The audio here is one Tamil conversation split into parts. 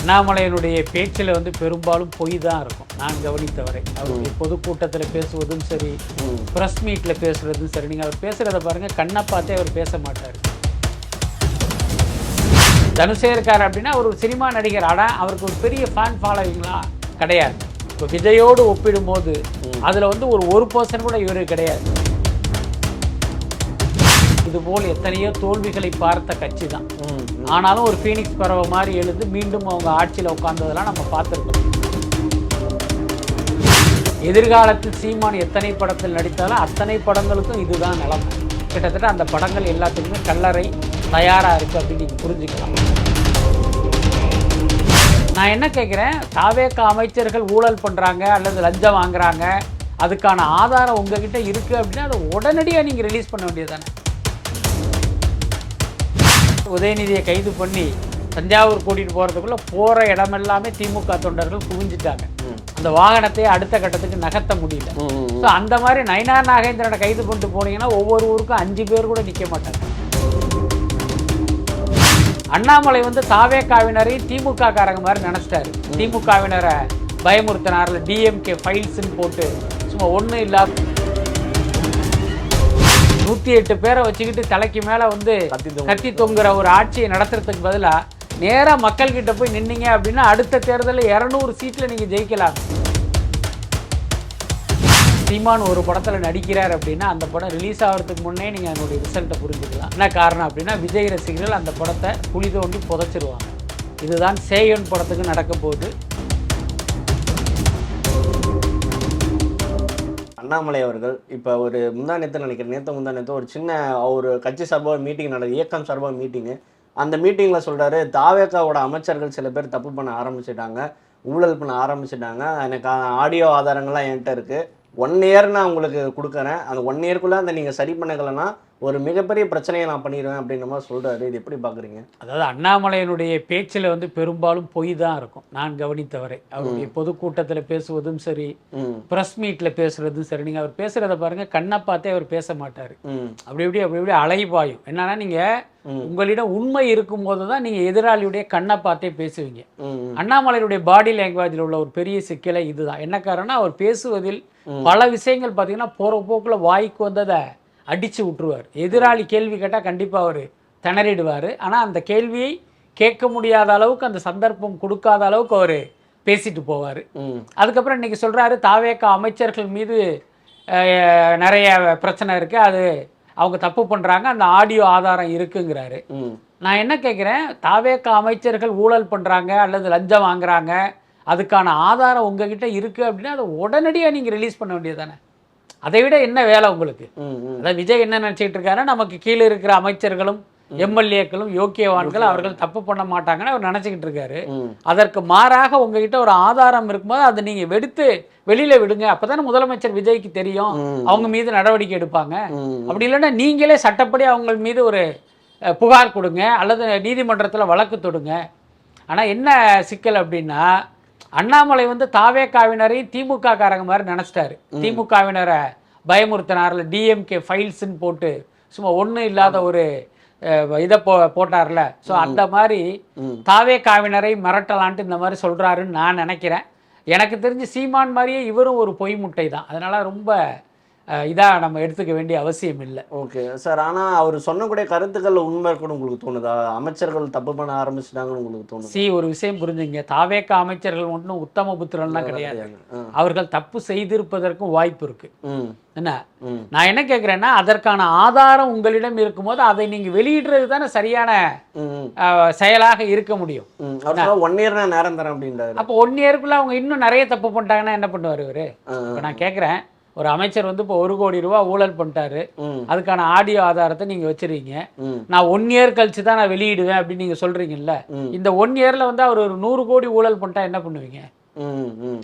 அண்ணாமலையினுடைய பேச்சில் வந்து பெரும்பாலும் பொய் தான் இருக்கும். நான் கவனித்தவரை அவருடைய பொதுக்கூட்டத்தில் பேசுவதும் சரி, ப்ரெஸ் மீட்டில் பேசுகிறதும் சரி, நீங்கள் அவர் பேசுகிறத பாருங்கள், கண்ணை பார்த்தே அவர் பேச மாட்டார். தனுஷே இருக்கார் அப்படின்னா அவர் ஒரு சினிமா நடிகர். ஆனால் அவருக்கு ஒரு பெரிய ஃபேன் ஃபாலோவிங்லாம் கிடையாது. இப்போ விஜயோடு ஒப்பிடும்போது அதில் வந்து ஒரு பர்சன் கூட இவர் கிடையாது. இதுபோல் எத்தனையோ தோல்விகளை பார்த்த கட்சி தான். ஆனாலும் ஒரு ஃபீனிக்ஸ் பறவை மாதிரி எழுந்து மீண்டும் அவங்க ஆட்சியில் உட்கார்ந்ததெல்லாம் நம்ம பார்த்துருக்கோம். எதிர்காலத்தில் சீமான் எத்தனை படத்தில் நடித்தாலும் அத்தனை படங்களுக்கும் இதுதான் நிலைமை. கிட்டத்தட்ட அந்த படங்கள் எல்லாத்துக்குமே கல்லறை தயாராக இருக்குது அப்படின்னு நீங்கள் புரிஞ்சுக்கலாம். நான் என்ன கேட்குறேன், தாவேக அமைச்சர்கள் ஊழல் பண்ணுறாங்க அல்லது லஞ்சம் வாங்குறாங்க, அதுக்கான ஆதாரம் உங்ககிட்ட இருக்குது அப்படின்னா அதை உடனடியாக நீங்கள் ரிலீஸ் பண்ண வேண்டியது தானே. உதயநிதியை கைது பண்ணி தஞ்சாவூர் கூட்டிகிட்டு போகிறதுக்குள்ளே போகிற இடமெல்லாமே திமுக தொண்டர்கள் குவிஞ்சிட்டாங்க. அந்த வாகனத்தை அடுத்த கட்டத்துக்கு நகர்த்த முடியல. ஸோ அந்த மாதிரி நயினார் நாகேந்திரனை கைது பண்ணிட்டு போனீங்கன்னா ஒவ்வொரு ஊருக்கும் 5 பேர் கூட நிற்க மாட்டாங்க. அண்ணாமலை வந்து தாவேகாவினரையும் திமுக காரங்க மாதிரி நினச்சிட்டாரு. திமுகவினரை பயமுறுத்தினார்ல, டிஎம்கே ஃபைல்ஸ்ன்னு போட்டு சும்மா ஒன்றும் இல்லாத 108 பேரை வச்சுக்கிட்டு தலைக்கு மேலே வந்து கத்தி தொங்குற ஒரு ஆட்சியை நடத்துறதுக்கு பதிலாக நேராக மக்கள்கிட்ட போய் நின்னீங்க அப்படின்னா அடுத்த தேர்தலில் 200 சீட்டில் நீங்கள் ஜெயிக்கலாம். சீமான் ஒரு படத்தில் நடிக்கிறார் அப்படின்னா அந்த படம் ரிலீஸ் ஆகிறதுக்கு முன்னே நீங்கள் அதனுடைய ரிசல்ட்டை புரிஞ்சுக்கலாம். என்ன காரணம் அப்படின்னா விஜய் ரசிகர்கள் அந்த படத்தை குழி தோண்டி புதைச்சிருவாங்க. இதுதான் சேயன் படத்துக்கு நடக்க போகுது. அண்ணாமலை அவர்கள் இப்போ ஒரு முந்தானத்தை நினைக்கிறேன், முந்தானத்தை ஒரு சின்ன ஒரு கட்சி சார்பாக மீட்டிங் நடக்குது, இயக்கம் சார்பாக மீட்டிங்கு. அந்த மீட்டிங்கில் சொல்கிறாரு, தாவேகாவோட அமைச்சர்கள் சில பேர் தப்பு பண்ண ஆரம்பிச்சிட்டாங்க, ஊழல் பண்ண ஆரம்பிச்சிட்டாங்க, எனக்கு ஆடியோ ஆதாரங்கள்லாம் என்கிட்ட இருக்குது, 1 இயர் நான் உங்களுக்கு கொடுக்குறேன், அந்த 1 இயர்க்குள்ளே அந்த நீங்கள் சரி பண்ணலைன்னா ஒரு மிகப்பெரிய பிரச்சனையை நான் பண்ணிடுவேன் அப்படின்ற மாதிரி சொல்கிறாரு. இது எப்படி பார்க்குறீங்க? அதாவது அண்ணாமலையினுடைய பேச்சில் வந்து பெரும்பாலும் பொய் தான் இருக்கும். நான் கவனித்தவரை அவருடைய பொதுக்கூட்டத்தில் பேசுவதும் சரி, ப்ரெஸ் மீட்டில் பேசுகிறதும் சரி, நீங்கள் அவர் பேசுகிறத பாருங்கள், கண்ணை பார்த்தே அவர் பேச மாட்டார். அப்படி இப்படி அலைபாயும். என்னன்னா நீங்கள் உங்களிடம் உண்மை இருக்கும்போது தான் நீங்கள் எதிராளியுடைய கண்ணை பார்த்தே பேசுவீங்க. அண்ணாமலையுடைய பாடி லாங்குவேஜில் உள்ள ஒரு பெரிய சிக்கலை இதுதான். என்ன காரணம்னா அவர் பேசுவதில் பல விஷயங்கள் பார்த்தீங்கன்னா போகிற போக்கில் வாய்க்கு வந்ததை அடித்து விட்டுருவார். எதிராளி கேள்வி கேட்டால் கண்டிப்பாக அவர் திணறிடுவார். ஆனால் அந்த கேள்வியை கேட்க முடியாத அளவுக்கு, அந்த சந்தர்ப்பம் கொடுக்காத அளவுக்கு அவர் பேசிட்டு போவார். அதுக்கப்புறம் இன்றைக்கி சொல்கிறாரு தாவேக அமைச்சர்கள் மீது நிறைய பிரச்சனை இருக்குது, அது அவங்க தப்பு பண்ணுறாங்க, அந்த ஆடியோ ஆதாரம் இருக்குங்கிறாரு. நான் என்ன கேட்குறேன், தாவேக அமைச்சர்கள் ஊழல் பண்ணுறாங்க அல்லது லஞ்சம் வாங்குறாங்க, அதுக்கான ஆதாரம் உங்ககிட்ட இருக்குது அப்படின்னா அதை உடனடியாக நீங்கள் ரிலீஸ் பண்ண வேண்டியது தானே. அதை விட என்ன வேலை உங்களுக்கு? அதாவது விஜய் என்ன நினச்சிக்கிட்டு இருக்காரு, நமக்கு கீழே இருக்கிற அமைச்சர்களும் எம்எல்ஏக்களும் யோக்கியவான்கள், அவர்கள் தப்பு பண்ண மாட்டாங்கன்னு அவர் நினச்சிக்கிட்டு இருக்காரு. அதற்கு மாறாக உங்ககிட்ட ஒரு ஆதாரம் இருக்கும்போது அதை நீங்கள் வெடித்து வெளியில் விடுங்க. அப்போ தானே முதலமைச்சர் விஜய்க்கு தெரியும், அவங்க மீது நடவடிக்கை எடுப்பாங்க. அப்படி இல்லைன்னா நீங்களே சட்டப்படி அவங்க மீது ஒரு புகார் கொடுங்க அல்லது நீதிமன்றத்தில் வழக்கு தொடுங்க. ஆனால் என்ன சிக்கல் அப்படின்னா, அண்ணாமலை வந்து தாவேகாவினரையும் திமுக காரங்க மாதிரி நினச்சிட்டாரு. திமுகவினரை பயமுறுத்தினார்ல, டிஎம்கே ஃபைல்ஸ்ன்னு போட்டு சும்மா ஒன்றும் இல்லாத ஒரு இதை போட்டார்ல. ஸோ அந்த மாதிரி தாவேகாவினரை மிரட்டலான்ட்டு இந்த மாதிரி சொல்கிறாருன்னு நான் நினைக்கிறேன். எனக்கு தெரிஞ்சு சீமான் மாதிரியே இவரும் ஒரு பொய் முட்டை தான். அதனால் ரொம்ப இதாக நம்ம எடுத்துக்க வேண்டிய அவசியம் இல்லை. Okay sir. ஆனால் அவர் சொன்னக்கூடிய கருத்துக்கள் உண்மை கூட உங்களுக்கு தோணுதா? அமைச்சர்கள் தப்பு பண்ண ஆரம்பிச்சிட்டாங்கன்னு உங்களுக்கு தோணுது? ஒரு விஷயம் புரிஞ்சுங்க, தாவேக அமைச்சர்கள் ஒன்றும் உத்தம புத்திரன்லாம் கிடையாது. அவர்கள் தப்பு செய்திருப்பதற்கும் வாய்ப்பு இருக்கு. என்ன நான் என்ன கேட்குறேன்னா, அதற்கான ஆதாரம் உங்களிடம் இருக்கும்போது அதை நீங்கள் வெளியிடுறது தானே சரியான செயலாக இருக்க முடியும். 1 இயர் நான் நேரம் தரேன் அப்படின்றாரு. அப்போ 1 இயருக்குள்ள அவங்க இன்னும் நிறைய தப்பு பண்ணிட்டாங்கன்னா என்ன பண்ணுவார் இவரு? இப்போ நான் கேட்குறேன், ஒரு அமைச்சர் வந்து இப்போ 1 கோடி ரூபா ஊழல் பண்ணிட்டாரு, அதுக்கான ஆடியோ ஆதாரத்தை நீங்க வச்சிருக்கீங்க, நான் 1 இயர் கழிச்சு தான் நான் வெளியிடுவேன் அப்படின்னு நீங்க சொல்றீங்கல்ல, இந்த 1 இயர்ல வந்து அவர் ஒரு 100 கோடி ஊழல் பண்ணிட்டா என்ன பண்ணுவீங்க?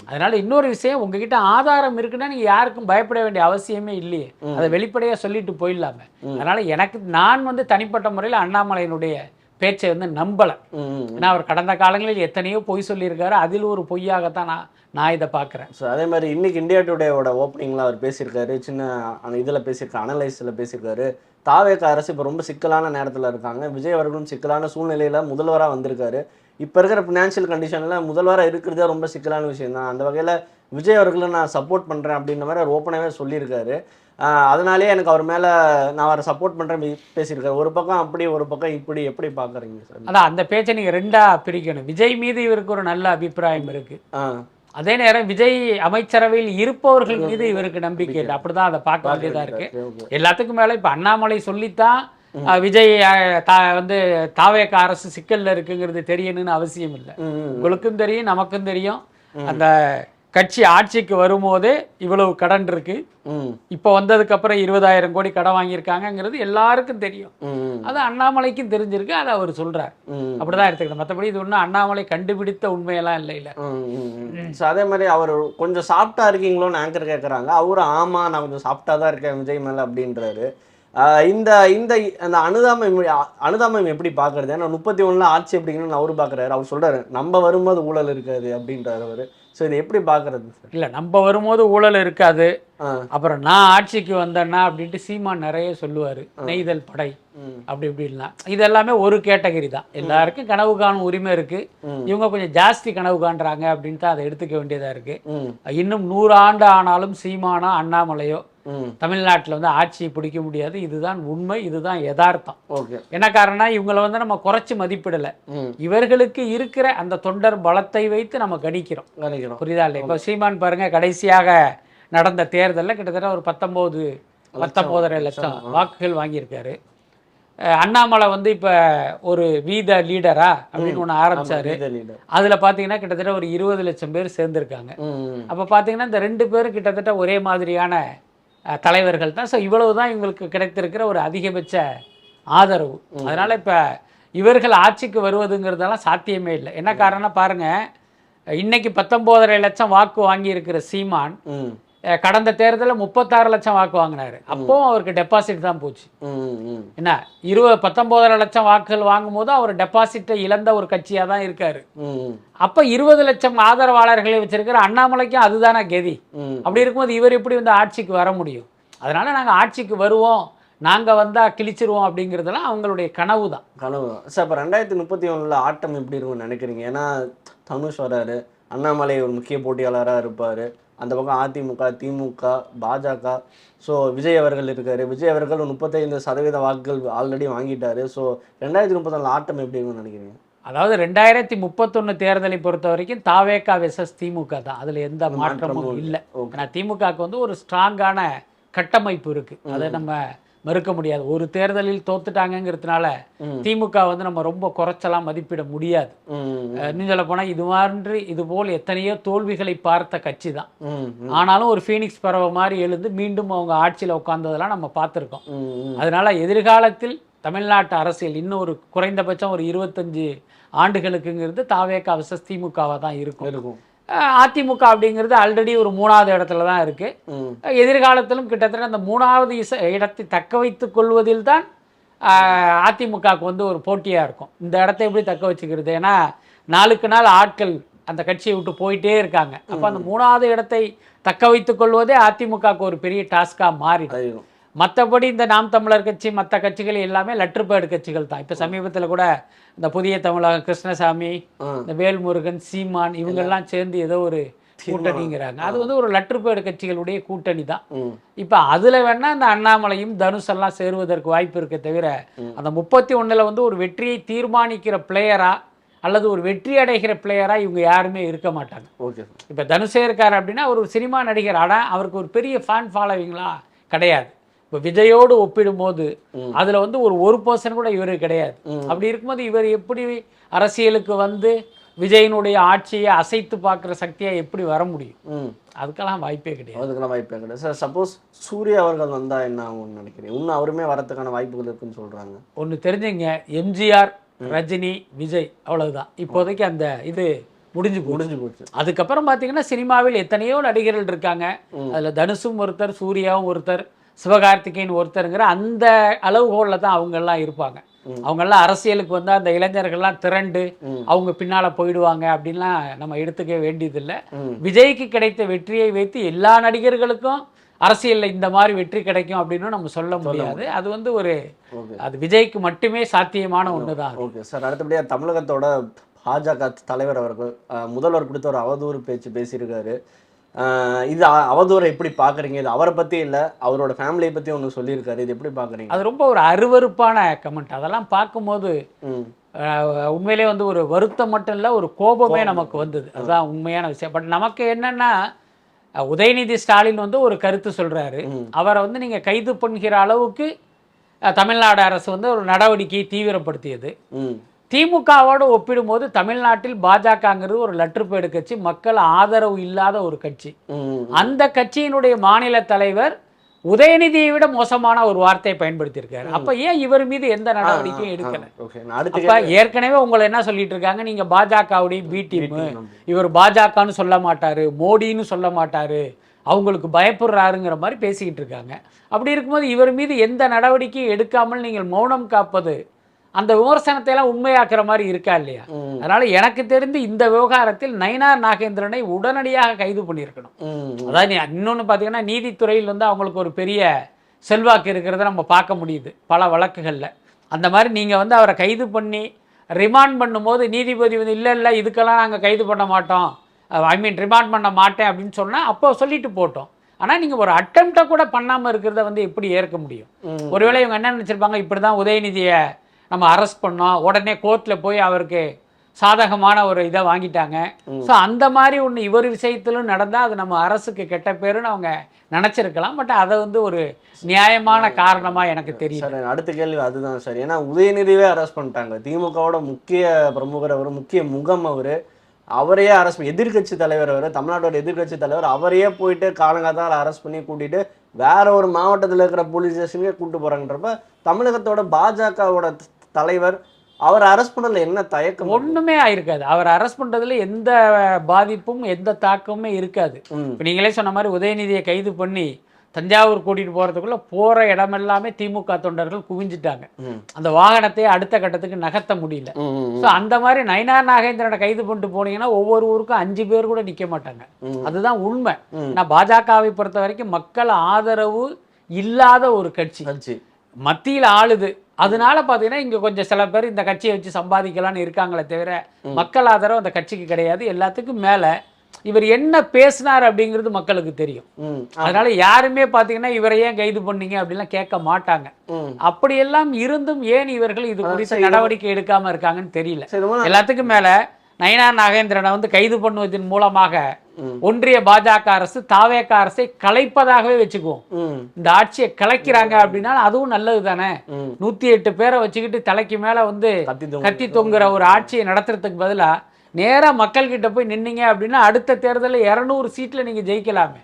அதனால இன்னொரு விஷயம், உங்ககிட்ட ஆதாரம் இருக்குன்னா நீங்க யாருக்கும் பயப்பட வேண்டிய அவசியமே இல்லையே, அதை வெளிப்படையா சொல்லிட்டு போயிடலாமே. அதனால நான் வந்து தனிப்பட்ட முறையில் அண்ணாமலையினுடைய பேச்சை வந்து நம்பல. ஏன்னா அவர் கடந்த காலங்களில் எத்தனையோ பொய் சொல்லியிருக்காரு, அதில் ஒரு பொய்யாகத்தான் நான் இதை பார்க்குறேன். ஸோ அதே மாதிரி இன்னைக்கு இந்தியா டுடேவோட ஓப்பனிங்கில் அவர் பேசியிருக்காரு, சின்ன இதில் பேசியிருக்காரு, அனலைஸில் பேசியிருக்காரு. தாவேக அரசு இப்போ ரொம்ப சிக்கலான நேரத்தில் இருக்காங்க, விஜய் அவர்களும் சிக்கலான சூழ்நிலையில் முதல்வராக வந்திருக்காரு, இப்போ இருக்கிற ஃபினான்ஷியல் கண்டிஷனில் முதல்வராக இருக்கிறதே ரொம்ப சிக்கலான விஷயம் தான். அந்த வகையில் விஜய் அவர்களை நான் சப்போர்ட் பண்ணுறேன் அப்படின்ற மாதிரி அவர் ஓப்பனாகவே சொல்லியிருக்காரு. அதனாலேயே எனக்கு அவர் மேலே நான் அவரை சப்போர்ட் பண்ணுறேன் பேசியிருக்காரு. ஒரு பக்கம் அப்படி, ஒரு பக்கம் இப்படி. எப்படி பார்க்குறீங்க சார்? அதான் அந்த பேச்சை நீங்கள் ரெண்டாக பிரிக்கணும். விஜய் மீது இவருக்கு ஒரு நல்ல அபிப்பிராயம் இருக்குது. அதே நேரம் விஜய் அமைச்சரவையில் இருப்பவர்கள் மீது இவருக்கு நம்பிக்கை இல்லை. அப்படிதான் அதை பார்க்க வேண்டியதாக இருக்கு. எல்லாத்துக்கும் மேலே இப்போ அண்ணாமலை சொல்லித்தான் விஜய் வந்து தாவேக அரசு சிக்கல்ல இருக்குங்கிறது தெரியணும்னு அவசியம் இல்லை. உங்களுக்கும் தெரியும், நமக்கும் தெரியும். அந்த கட்சி ஆட்சிக்கு வரும்போதே இவ்வளவு கடன் இருக்கு. இப்போ வந்ததுக்கு அப்புறம் 20,000 கோடி கடன் வாங்கியிருக்காங்கிறது எல்லாருக்கும் தெரியும். அது அண்ணாமலைக்கும் தெரிஞ்சிருக்கு. அதை அவர் சொல்றாரு. அப்படிதான் எடுத்துக்கணும். மற்றபடி இது ஒன்றும் அண்ணாமலை கண்டுபிடித்த உண்மையெல்லாம் இல்லை. அதே மாதிரி அவர் கொஞ்சம் சாப்பிட்டா இருக்கீங்களோன்னு ஆங்கர் கேட்குறாங்க. அவரும் ஆமா நான் கொஞ்சம் சாப்பிட்டா தான் இருக்கேன் விஜய் மேலே அப்படின்றாரு. இந்த இந்த அந்த அனுதாபம் எப்படி பார்க்கறது? ஏன்னா 31 ஆட்சி அப்படிங்கன்னு அவரு பார்க்குறாரு. அவர் சொல்றாரு நம்ம வரும்போது ஊழல் இருக்காது அப்படின்றாரு அவரு. ஸோ இதை எப்படி பார்க்கறது சார்? இல்லை, நம்ம வரும்போது ஊழல் இருக்காது, அப்புறம் நான் ஆட்சிக்கு வந்தேன்னா அப்படின்ட்டு சீமான் நிறைய சொல்லுவார். நெய்தல் படை அப்படி இப்படின்னா இது எல்லாமே ஒரு கேட்டகரி தான். எல்லாருக்கும் கனவு காணும் உரிமை இருக்கு. இவங்க கொஞ்சம் ஜாஸ்தி கனவு காண்றாங்க அப்படின்ட்டு அதை எடுத்துக்க வேண்டியதா இருக்கு. இன்னும் 100 ஆண்டு ஆனாலும் சீமானோ அண்ணாமலையோ தமிழ்நாட்டில் வந்து ஆட்சியை பிடிக்க முடியாது. இதுதான் உண்மை, இதுதான் யதார்த்தம். என்ன காரணம், இவங்களை வந்து நம்ம குறைச்சி மதிப்பிடலை. இவர்களுக்கு இருக்கிற அந்த தொண்டர் பலத்தை வைத்து நம்ம கணிக்கிறோம். புரியுதா இல்லை? இப்போ சீமான் பாருங்க, கடைசியாக நடந்த தேர்தலில் கிட்டத்தட்ட ஒரு 19.5 லட்சம் வாக்குகள் வாங்கியிருக்காரு. அண்ணாமலை வந்து இப்போ ஒரு வீத லீடரா அப்படின்னு ஒன்று ஆரம்பிச்சாரு. அதில் பார்த்தீங்கன்னா கிட்டத்தட்ட ஒரு 20 லட்சம் பேர் சேர்ந்துருக்காங்க. அப்போ பார்த்தீங்கன்னா இந்த 2 பேரும் கிட்டத்தட்ட ஒரே மாதிரியான தலைவர்கள் தான். ஸோ இவ்வளவு தான் இவங்களுக்கு கிடைத்திருக்கிற ஒரு அதிகபட்ச ஆதரவு. அதனால் இப்போ இவர்கள் ஆட்சிக்கு வருவதுங்கிறதெல்லாம் சாத்தியமே இல்லை. என்ன காரணம் பாருங்க, இன்னைக்கு 19.5 லட்சம் வாக்கு வாங்கியிருக்கிற சீமான் கடந்த தேர்தலில் 36 லட்சம் வாக்கு வாங்கினாரு. அப்போவும் அவருக்கு டெபாசிட் தான் போச்சு. என்ன 19.5 லட்சம் வாக்குகள் வாங்கும் போது அவர் டெபாசிட்டை இழந்த ஒரு கட்சியாக தான் இருக்காரு. அப்போ 20 லட்சம் ஆதரவாளர்களை வச்சிருக்கிற அண்ணாமலைக்கும் அதுதானே கதி. அப்படி இருக்கும்போது இவர் எப்படி வந்து ஆட்சிக்கு வர முடியும்? அதனால நாங்கள் ஆட்சிக்கு வருவோம், நாங்கள் வந்தால் கிழிச்சிருவோம் அப்படிங்கிறதெல்லாம் அவங்களுடைய கனவு தான். சார் இப்போ 2031 ஆட்டம் எப்படி இருக்கும்னு நினைக்கிறீங்க? ஏன்னா தனுஷ் வராரு, அண்ணாமலை ஒரு முக்கிய போட்டியாளராக இருப்பார். அந்த பக்கம் அதிமுக, திமுக, பாஜக. ஸோ விஜய் அவர்கள் இருக்காரு. விஜய் அவர்கள் 35% வாக்குகள் ஆல்ரெடி வாங்கிட்டாரு. ஸோ 2034 ஆட்டம் எப்படி இருக்குன்னு நினைக்கிறீங்க? அதாவது 2031 தேர்தலை பொறுத்த வரைக்கும் தாவேகா வெர்சஸ் திமுக தான். அதில் எந்த மாற்றமும் இல்லை. ஏன்னா திமுகவுக்கு வந்து ஒரு ஸ்ட்ராங்கான கட்டமைப்பு இருக்கு. அதை நம்ம மறுக்க முடியாது. ஒரு தேர்தலில் தோத்துட்டாங்கிறதுனால திமுக வந்து நம்ம ரொம்ப குறைச்சலாம் மதிப்பிட முடியாது. இன்னும் சொல்ல போனால் இதுபோல் எத்தனையோ தோல்விகளை பார்த்த கட்சி தான். ஆனாலும் ஒரு ஃபீனிக்ஸ் பறவை மாதிரி எழுந்து மீண்டும் அவங்க ஆட்சியில் உட்கார்ந்ததெல்லாம் நம்ம பார்த்துருக்கோம். அதனால எதிர்காலத்தில் தமிழ்நாட்டு அரசியல் இன்னும் ஒரு குறைந்தபட்சம் ஒரு 25 ஆண்டுகளுக்குங்கிறது தாவேகா வெர்சஸ் திமுகவாக தான் இருக்கும். அதிமுக அப்படிங்கிறது ஆல்ரெடி ஒரு 3வது இடத்துல தான் இருக்கு. எதிர்காலத்திலும் கிட்டத்தட்ட அந்த 3வது இடத்தை தக்க வைத்துக் கொள்வதில் தான் அதிமுகவுக்கு வந்து ஒரு போட்டியாக இருக்கும். இந்த இடத்த எப்படி தக்க வச்சுக்கிறது? ஏன்னா நாளுக்கு நாள் ஆட்கள் அந்த கட்சியை விட்டு போயிட்டே இருக்காங்க. அப்போ அந்த 3வது இடத்தை தக்க வைத்துக் கொள்வதே அதிமுகவுக்கு ஒரு பெரிய டாஸ்காக மாறிடும். மற்றபடி இந்த நாம் தமிழர் கட்சி மற்ற கட்சிகள் எல்லாமே லெட்டர்பேர்டு கட்சிகள் தான். இப்போ சமீபத்தில் கூட இந்த புதிய தமிழகம் கிருஷ்ணசாமி, இந்த வேல்முருகன், சீமான் இவங்கெல்லாம் சேர்ந்து ஏதோ ஒரு கூட்டணிங்கிறாங்க. அது வந்து ஒரு லெட்டர்பேர்டு கட்சிகளுடைய கூட்டணி தான். இப்போ அதில் வேணா இந்த அண்ணாமலையும் தனுஷ் எல்லாம் சேருவதற்கு வாய்ப்பு இருக்க தவிர அந்த 31 வந்து ஒரு வெற்றியை தீர்மானிக்கிற பிளேயரா அல்லது ஒரு வெற்றி அடைகிற பிளேயரா இவங்க யாருமே இருக்க மாட்டாங்க. இப்போ தனுஷே இருக்காரு அப்படின்னா ஒரு சினிமா நடிகர். ஆனால் அவருக்கு ஒரு பெரிய ஃபேன் ஃபாலோவிங்லாம் கிடையாது. இப்போ விஜயோடு ஒப்பிடும்போது அதில் வந்து ஒரு பர்சன் கூட இவர் கிடையாது. அப்படி இருக்கும்போது இவர் எப்படி அரசியலுக்கு வந்து விஜயனுடைய ஆட்சியை அசைத்து பார்க்குற சக்தியாக எப்படி வர முடியும்? அதுக்கெல்லாம் வாய்ப்பே கிடையாது. சார் சப்போஸ் சூர்யா அவர்கள் வந்தால் என்ன ஆகும்னு நினைக்கிறீங்க? இன்னும் அவருமே வரத்துக்கான வாய்ப்புகள் இருக்குன்னு சொல்கிறாங்க. ஒன்று தெரிஞ்சுங்க, எம்ஜிஆர், ரஜினி, விஜய் அவ்வளவுதான் இப்போதைக்கு அந்த இது முடிஞ்சு போச்சு. அதுக்கப்புறம் பார்த்தீங்கன்னா சினிமாவில் எத்தனையோ நடிகர்கள் இருக்காங்க. அதில் தனுஷும் ஒருத்தர், சூர்யாவும் ஒருத்தர், சிவகார்த்திகேயன் ஒருத்தருங்கிற அந்த அளவுகோலில் தான் அவங்கெல்லாம் இருப்பாங்க. அவங்கெல்லாம் அரசியலுக்கு வந்து அந்த இளைஞர்கள்லாம் திரண்டு அவங்க பின்னால போயிடுவாங்க அப்படின்லாம் நம்ம எடுத்துக்க வேண்டியதில்லை. விஜய்க்கு கிடைத்த வெற்றியை வைத்து எல்லா நடிகர்களுக்கும் அரசியலில் இந்த மாதிரி வெற்றி கிடைக்கும் அப்படின்னு நம்ம சொல்ல முடியாது. அது வந்து அது விஜய்க்கு மட்டுமே சாத்தியமான ஒன்று தான். ஓகே சார், அடுத்தபடியாக தமிழகத்தோட பாஜக தலைவர் அவர்கள் முதல்வர் கொடுத்த ஒரு அவதூறு பேச்சு பேசியிருக்காரு. இது அவதூறை எப்படி பார்க்குறீங்க? இது அவரை பற்றி இல்லை, அவரோட ஃபேமிலியை பற்றி ஒன்று சொல்லியிருக்காரு. இது எப்படி பார்க்குறீங்க? அது ரொம்ப ஒரு அருவருப்பான கமெண்ட். அதெல்லாம் பார்க்கும்போது உண்மையிலே வந்து ஒரு வருத்தம் மட்டும் இல்லை, ஒரு கோபமே நமக்கு வந்தது. அதுதான் உண்மையான விஷயம். பட் நமக்கு என்னன்னா, உதயநிதி ஸ்டாலின் வந்து ஒரு கருத்து சொல்கிறாரு. அவரை வந்து நீங்கள் கைது பண்ணுகிற அளவுக்கு தமிழ்நாடு அரசு வந்து ஒரு நடவடிக்கையை தீவிரப்படுத்தியது. திமுகவோடு ஒப்பிடும்போது தமிழ்நாட்டில் பாஜகங்கிறது ஒரு லற்றுப்பேடு கட்சி, மக்கள் ஆதரவு இல்லாத ஒரு கட்சி. அந்த கட்சியினுடைய மாநில தலைவர் உதயநிதியை விட மோசமான ஒரு வார்த்தையை பயன்படுத்தியிருக்காரு. அப்ப ஏன் இவர் மீது எந்த நடவடிக்கையும் எடுக்கல? அப்ப ஏற்கனவே உங்களை என்ன சொல்லிட்டு இருக்காங்க, நீங்க பாஜகவுடைய பி டீம், இவர் பாஜகன்னு சொல்ல மாட்டாரு, மோடின்னு சொல்ல மாட்டாரு, அவங்களுக்கு பயப்படுறாருங்கிற மாதிரி பேசிக்கிட்டு இருக்காங்க. அப்படி இருக்கும்போது இவர் மீது எந்த நடவடிக்கையும் எடுக்காமல் நீங்கள் மௌனம் காப்பது அந்த விமர்சனத்தை எல்லாம் உண்மையாக்குற மாதிரி இருக்கா இல்லையா? அதனால எனக்கு தெரிந்து இந்த விவகாரத்தில் நயினார் நாகேந்திரனை உடனடியாக கைது பண்ணியிருக்கணும். அதாவது இன்னொன்று பார்த்தீங்கன்னா, நீதித்துறையில் வந்து அவங்களுக்கு ஒரு பெரிய செல்வாக்கு இருக்கிறத நம்ம பார்க்க முடியுது பல வழக்குகளில். அந்த மாதிரி நீங்கள் வந்து அவரை கைது பண்ணி ரிமாண்ட் பண்ணும்போது நீதிபதி வந்து இல்லை இதுக்கெல்லாம் நாங்கள் கைது பண்ண மாட்டோம், ரிமாண்ட் பண்ண மாட்டேன் அப்படின்னு சொன்னால் அப்போ சொல்லிட்டு போட்டோம். ஆனால் நீங்கள் ஒரு அட்டெம்ப்டை கூட பண்ணாமல் இருக்கிறத வந்து எப்படி ஏற்க முடியும்? ஒருவேளை இவங்க என்ன நினச்சிருப்பாங்க, இப்படி தான் உதயநிதியை நம்ம அரெஸ்ட் பண்ணோம், உடனே கோர்ட்டில் போய் அவருக்கு சாதகமான ஒரு இதை வாங்கிட்டாங்க. ஸோ அந்த மாதிரி ஒன்று இவர் விஷயத்திலும் நடந்தால் அது நம்ம அரசுக்கு கெட்ட பேருன்னு அவங்க நினச்சிருக்கலாம். பட் அதை வந்து ஒரு நியாயமான காரணமாக எனக்கு தெரியும். சார் அடுத்த கேள்வி அதுதான் சார். ஏன்னா உதயநிதியே அரெஸ்ட் பண்ணிட்டாங்க, திமுகவோட முக்கிய பிரமுகர் அவர், முக்கிய முகம் அவர், அவரையே அரெஸ்ட், எதிர்கட்சி தலைவர் அவர், தமிழ்நாட்டோட எதிர்கட்சி தலைவர், அவரையே போயிட்டு காலங்காத்தால் அரெஸ்ட் பண்ணி கூட்டிட்டு வேற ஒரு மாவட்டத்தில் இருக்கிற போலீஸ் ஸ்டேஷனுக்கே கூப்பிட்டு போறாங்கன்றப்ப தமிழகத்தோட பாஜகவோட தலைவர் அவர் அரெஸ்ட் பண்ணல என்ன தயக்கம்? ஒண்ணுமே ஆயிருக்காது. அவர் அரெஸ்ட் பண்றதுல எந்த பாதிப்பும் எந்த தாக்கமுமே இருக்காது. இப்போ நீங்களே சொன்ன மாதிரி உதயநிதியை கைது பண்ணி தஞ்சாவூர் கூட்டிட்டு போறதுக்குள்ள போற இடமெல்லாமே திமுக தொண்டர்கள் குவிஞ்சிட்டாங்க. அந்த வாகனத்தை அடுத்த கட்டத்துக்கு நகர்த்த முடியல. ஸோ அந்த மாதிரி நயினார் நாகேந்திரனை கைது பண்ணிட்டு போனீங்கன்னா ஒவ்வொரு ஊருக்கும் 5 பேர் கூட நிக்க மாட்டாங்க. அதுதான் உண்மை. நான் பாஜகவை பொறுத்த வரைக்கும் மக்கள் ஆதரவு இல்லாத ஒரு கட்சி மத்தியில் ஆளுது. அதனால பார்த்தீங்கன்னா இங்கே கொஞ்சம் சில பேர் இந்த கட்சியை வச்சு சம்பாதிக்கலான்னு இருக்காங்களே தவிர மக்கள் ஆதரவு அந்த கட்சிக்கு கிடையாது. எல்லாத்துக்கும் மேலே இவர் என்ன பேசினார் அப்படிங்கிறது மக்களுக்கு தெரியும். அதனால யாருமே பார்த்தீங்கன்னா இவரை ஏன் கைது பண்ணீங்க அப்படின்லாம் கேட்க மாட்டாங்க. அப்படியெல்லாம் இருந்தும் ஏன் இவர்கள் இது குறித்து நடவடிக்கை எடுக்காம இருக்காங்கன்னு தெரியல. எல்லாத்துக்கும் மேல நயினார் நாகேந்திரனை வந்து கைது பண்ணுவதன் மூலமாக ஒன்றிய பாஜக அரசு தாவேக அரசை கலைப்பதாகவே வச்சுக்குவோம். இந்த ஆட்சியை கலைக்கிறாங்க அப்படின்னா அதுவும் நல்லது தானே. 108 பேரை வச்சுக்கிட்டு தலைக்கு மேல வந்து கத்தி தொங்குற ஒரு ஆட்சியை நடத்துறதுக்கு பதிலா நேரா மக்கள் கிட்ட போய் நின்னீங்க அப்படின்னா அடுத்த தேர்தலில் 200 சீட்ல நீங்க ஜெயிக்கலாமே.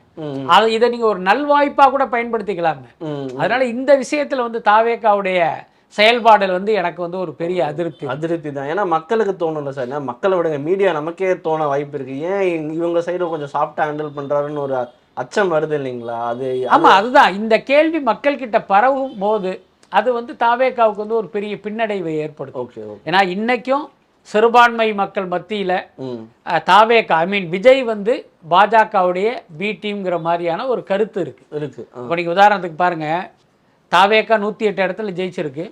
இதை நீங்க ஒரு நல்வாய்ப்பா கூட பயன்படுத்திக்கலாமே. அதனால இந்த விஷயத்துல வந்து தாவேகாவுடைய செயல்பாடுகள் வந்து எனக்கு வந்து ஒரு பெரிய அதிருப்தி தான். ஏன்னா மக்களுக்கு தோணும்ல சார், மக்களை விடுங்க, மீடியா நமக்கே தோண வாய்ப்பு இருக்கு. ஏன் இவங்க சைடு கொஞ்சம் சாஃப்டா ஹேண்டில் பண்றாருன்னு ஒரு அச்சம் வருது இல்லைங்களா? அது ஆமா, அதுதான் இந்த கேள்வி மக்கள் கிட்ட பரவும் போது அது வந்து தாவேகாவுக்கு வந்து ஒரு பெரிய பின்னடைவை ஏற்படுத்தும். ஏன்னா இன்னைக்கும் சிறுபான்மை மக்கள் மத்தியில தாவேகா விஜய் வந்து பாஜகவுடைய பி டீம்ங்கிற மாதிரியான ஒரு கருத்து இருக்கு. இப்போ நீங்க உதாரணத்துக்கு பாருங்க, தாவேகா 108 இடத்துல ஜெயிச்சிருக்கு.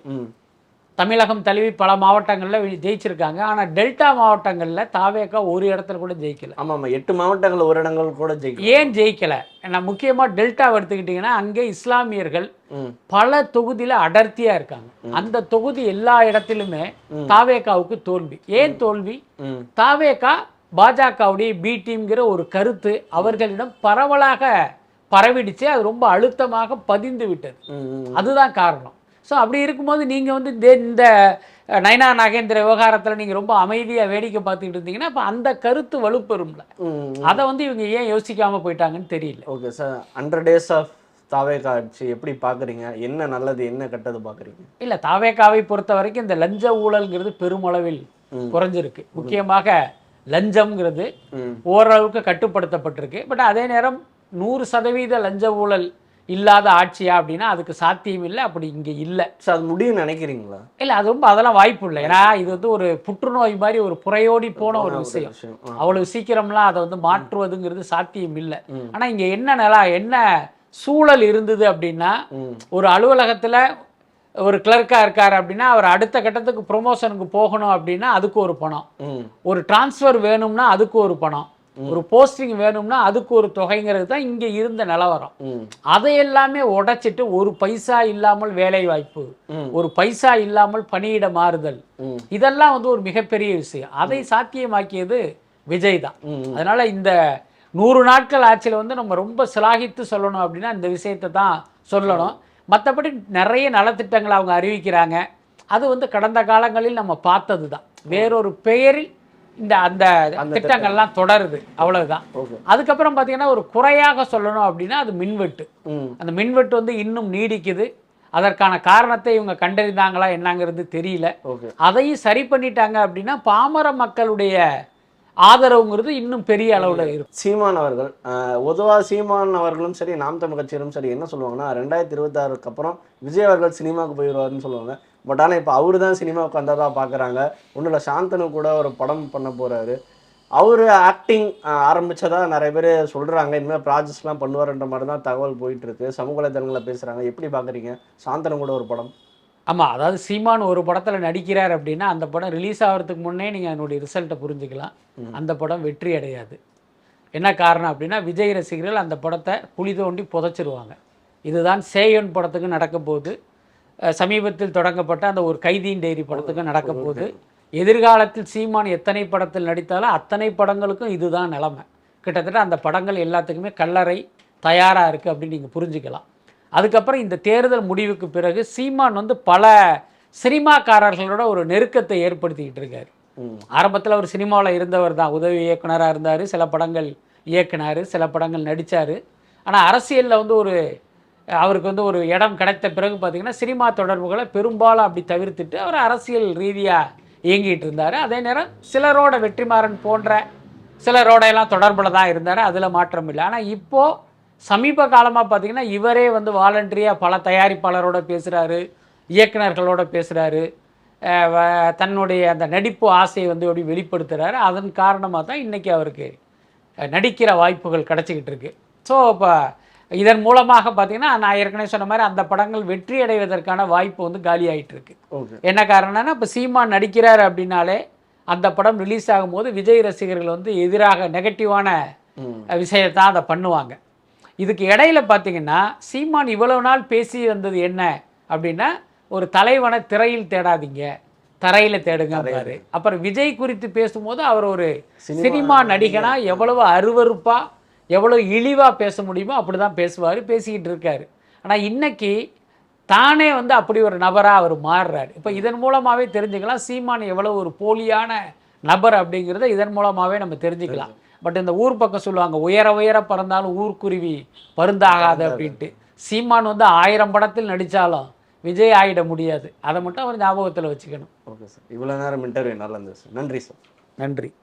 தமிழகம் தழுவி பல மாவட்டங்களில் ஜெயிச்சிருக்காங்க. ஆனால் டெல்டா மாவட்டங்களில் தாவேகா ஒரு இடத்துல கூட ஜெயிக்கல. ஆமாம், 8 மாவட்டங்கள் ஒரு இடங்கள் கூட ஜெயிக்கல. ஏன் ஜெயிக்கல? நான் முக்கியமாக டெல்டாவை எடுத்துக்கிட்டிங்கன்னா அங்கே இஸ்லாமியர்கள் பல தொகுதியில் அடர்த்தியா இருக்காங்க. அந்த தொகுதி எல்லா இடத்திலுமே தாவேகாவுக்கு தோல்வி. ஏன் தோல்வி? தாவேகா பாஜகவுடைய பி டீம்ங்கிற ஒரு கருத்து அவர்களிடம் பரவலாக பரவிடுச்சு. அது ரொம்ப அழுத்தமாக பதிந்து விட்டது. அதுதான் காரணம். ஸோ அப்படி இருக்கும்போது நீங்கள் வந்து இந்த நயினார் நாகேந்திர விவகாரத்தில் நீங்கள் ரொம்ப அமைதியாக வேடிக்கை பார்த்துக்கிட்டு இருந்தீங்கன்னா அப்போ அந்த கருத்து வலுப்பெறும்ல. அதை வந்து இவங்க ஏன் யோசிக்காமல் போயிட்டாங்கன்னு தெரியல. ஓகே சார், 100 days ஆஃப் தாவேகா ஆட்சி எப்படி பார்க்குறீங்க? என்ன நல்லது என்ன கெட்டது பார்க்குறீங்க? இல்லை, தாவேகாவை பொறுத்த வரைக்கும் இந்த லஞ்ச ஊழல்ங்கிறது பெருமளவில் குறைஞ்சிருக்கு. முக்கியமாக லஞ்சம்ங்கிறது ஓரளவுக்கு கட்டுப்படுத்தப்பட்டிருக்கு. பட் அதே நேரம் 100% லஞ்ச ஊழல் இல்லாத ஆட்சியா அப்படின்னா அதுக்கு சாத்தியம் இல்லை. அப்படி இங்கே இல்லை. சார் அது முடியும்னு நினைக்கிறீங்களா? இல்லை, அது ரொம்ப அதெல்லாம் வாய்ப்பு இல்லை. ஏன்னா இது வந்து ஒரு புற்றுநோய் மாதிரி ஒரு புறையோடி போன ஒரு விஷயம். அவ்வளவு சீக்கிரம்லாம் அதை வந்து மாற்றுவதுங்கிறது சாத்தியம் இல்லை. ஆனால் இங்கே என்ன சூழல் இருந்தது அப்படின்னா, ஒரு அலுவலகத்தில் ஒரு கிளர்க்காக இருக்கார் அப்படின்னா அவர் அடுத்த கட்டத்துக்கு ப்ரொமோஷனுக்கு போகணும் அப்படின்னா அதுக்கு ஒரு பணம், ஒரு டிரான்ஸ்ஃபர் வேணும்னா அதுக்கு ஒரு பணம், ஒரு போஸ்டிங் வேணும்னா அதுக்கு ஒரு தொகைங்கிறது தான் இங்கே இருந்த நிலவரம். அதையெல்லாமே உடைச்சிட்டு ஒரு பைசா இல்லாமல் வேலை வாய்ப்பு, ஒரு பைசா இல்லாமல் பணியிட மாறுதல், இதெல்லாம் வந்து ஒரு மிகப்பெரிய விஷயம். அதை சாத்தியமாக்கியது விஜய் தான். அதனால இந்த 100 நாட்கள் ஆட்சியில் வந்து நம்ம ரொம்ப சிலாகித்து சொல்லணும் அப்படின்னா இந்த விஷயத்தை தான் சொல்லணும். மற்றபடி நிறைய நலத்திட்டங்களை அவங்க அறிவிக்கிறாங்க. அது வந்து கடந்த காலங்களில் நம்ம பார்த்தது தான். வேறொரு பெயரில் இந்த அந்த திட்டங்கள்லாம் தொடருது, அவ்வளவுதான். அதுக்கப்புறம் பார்த்தீங்கன்னா ஒரு குறையாக சொல்லணும் அப்படின்னா அது மின்வெட்டு. அந்த மின்வெட்டு வந்து இன்னும் நீடிக்குது. அதற்கான காரணத்தை இவங்க கண்டறிந்தாங்களா என்னங்கிறது தெரியல. அதையும் சரி பண்ணிட்டாங்க அப்படின்னா பாமர மக்களுடைய ஆதரவுங்கிறது இன்னும் பெரிய அளவில் இருக்கும். சீமான் அவர்கள் பொதுவாக சீமான் அவர்களும் சரி நாம் தமிழ் கட்சியிலும் சரி என்ன சொல்லுவாங்கன்னா 2026க்கு அப்புறம் விஜய் அவர்கள் சினிமாவுக்கு போயிடுவாருன்னு சொல்லுவாங்க. பட் ஆனால் இப்போ அவரு தான் சினிமாவுக்கு வந்ததாக பார்க்குறாங்க. ஒன்றும் இல்லை, சாந்தனு கூட ஒரு படம் பண்ண போகிறாரு. அவர் ஆக்டிங் ஆரம்பித்ததா நிறைய பேர் சொல்கிறாங்க. இனிமேல் ப்ராஜெக்ட்ஸ்லாம் பண்ணுவார்ன்ற மாதிரி தான் தகவல் போயிட்டுருக்கு. சமூக வலைதளங்களில் பேசுகிறாங்க. எப்படி பார்க்குறீங்க சாந்தனு கூட ஒரு படம்? ஆமாம், அதாவது சீமான் ஒரு படத்தில் நடிக்கிறார் அப்படின்னா அந்த படம் ரிலீஸ் ஆகிறதுக்கு முன்னே நீங்கள் அதனுடைய ரிசல்ட்டை புரிஞ்சுக்கலாம். அந்த படம் வெற்றி அடையாது. என்ன காரணம் அப்படின்னா விஜய் ரசிகர்கள் அந்த படத்தை குழி தோண்டி புதைச்சிருவாங்க. இதுதான் சேயன் படத்துக்கு நடக்க போகுது. சமீபத்தில் தொடங்கப்பட்ட அந்த ஒரு கைதியின் டைரி படத்துக்கு நடக்க போகுது. எதிர்காலத்தில் சீமான் எத்தனை படத்தில் நடித்தாலும் அத்தனை படங்களுக்கும் இதுதான் நிலைமை. கிட்டத்தட்ட அந்த படங்கள் எல்லாத்துக்குமே கல்லறை தயாராக இருக்குது அப்படின்னு நீங்கள் புரிஞ்சுக்கலாம். அதுக்கப்புறம் இந்த தேர்தல் முடிவுக்கு பிறகு சீமான் வந்து பல சினிமாக்காரர்களோட ஒரு நெருக்கத்தை ஏற்படுத்திக்கிட்டு இருக்காரு. ஆரம்பத்தில் அவர் சினிமாவில் இருந்தவர் தான், உதவி இயக்குனராக இருந்தார், சில படங்கள் இயக்குனார், சில படங்கள் நடித்தார். ஆனால் அரசியலில் வந்து அவருக்கு வந்து ஒரு இடம் கிடைத்த பிறகு பார்த்திங்கன்னா சினிமா தொடர்புகளை பெரும்பாலும் அப்படி தவிர்த்துட்டு அவர் அரசியல் ரீதியாக இயங்கிட்டு இருந்தார். அதே நேரம் சிலரோட வெற்றிமாறன் போன்ற சிலரோடையெல்லாம் தொடர்பில் தான் இருந்தார், அதில் மாற்றம் இல்லை. ஆனால் இப்போது சமீப காலமாக பார்த்திங்கன்னா இவரே வந்து வாலண்டரியாக பல தயாரிப்பாளரோட பேசுகிறாரு, இயக்குநர்களோட பேசுகிறாரு, தன்னுடைய அந்த நடிப்பு ஆசையை வந்து எப்படி வெளிப்படுத்துகிறாரு. அதன் காரணமாக தான் இன்றைக்கி அவருக்கு நடிக்கிற வாய்ப்புகள் கிடச்சிக்கிட்டு இருக்கு. ஸோ இப்போ இதன் மூலமாக பார்த்திங்கன்னா நான் ஏற்கனவே சொன்ன மாதிரி அந்த படங்கள் வெற்றி அடைவதற்கான வாய்ப்பு வந்து காலி ஆகிட்டு இருக்கு. என்ன காரணம்னா இப்போ சீமான் நடிக்கிறார் அப்படின்னாலே அந்த படம் ரிலீஸ் ஆகும்போது விஜய் ரசிகர்கள் வந்து எதிராக நெகட்டிவான விஷயத்தான் அதை பண்ணுவாங்க. இதுக்கு இடையில பார்த்தீங்கன்னா சீமான் இவ்வளவு நாள் பேசி வந்தது என்ன அப்படின்னா ஒரு தலைவனை திரையில் தேடாதீங்க, தரையில் தேடுங்க. அப்புறம் விஜய் குறித்து பேசும்போது அவர் ஒரு சினிமா நடிகனா எவ்வளவு அருவருப்பாக எவ்வளோ இழிவாக பேச முடியுமோ அப்படி தான் பேசுவார், பேசிக்கிட்டு இருக்காரு. ஆனால் இன்னைக்கு தானே வந்து அப்படி ஒரு நபராக அவர் மாறுறாரு. இப்போ இதன் மூலமாகவே தெரிஞ்சுக்கலாம் சீமான் எவ்வளோ ஒரு போலியான நபர் அப்படிங்கிறத இதன் மூலமாகவே நம்ம தெரிஞ்சுக்கலாம். பட் இந்த ஊர் பக்கம் சொல்லுவாங்க உயர உயர பறந்தாலும் ஊர்க்குருவி பருந்தாகாது அப்படின்ட்டு. சீமான் வந்து 1000 படத்தில் நடித்தாலும் விஜய் ஆகிட முடியாது. அதை மட்டும் அவர் ஞாபகத்தில் வச்சுக்கணும். ஓகே சார், இவ்வளோ நேரம் இன்டர்வியூ நல்லா இருந்துச்சு. நன்றி சார். நன்றி.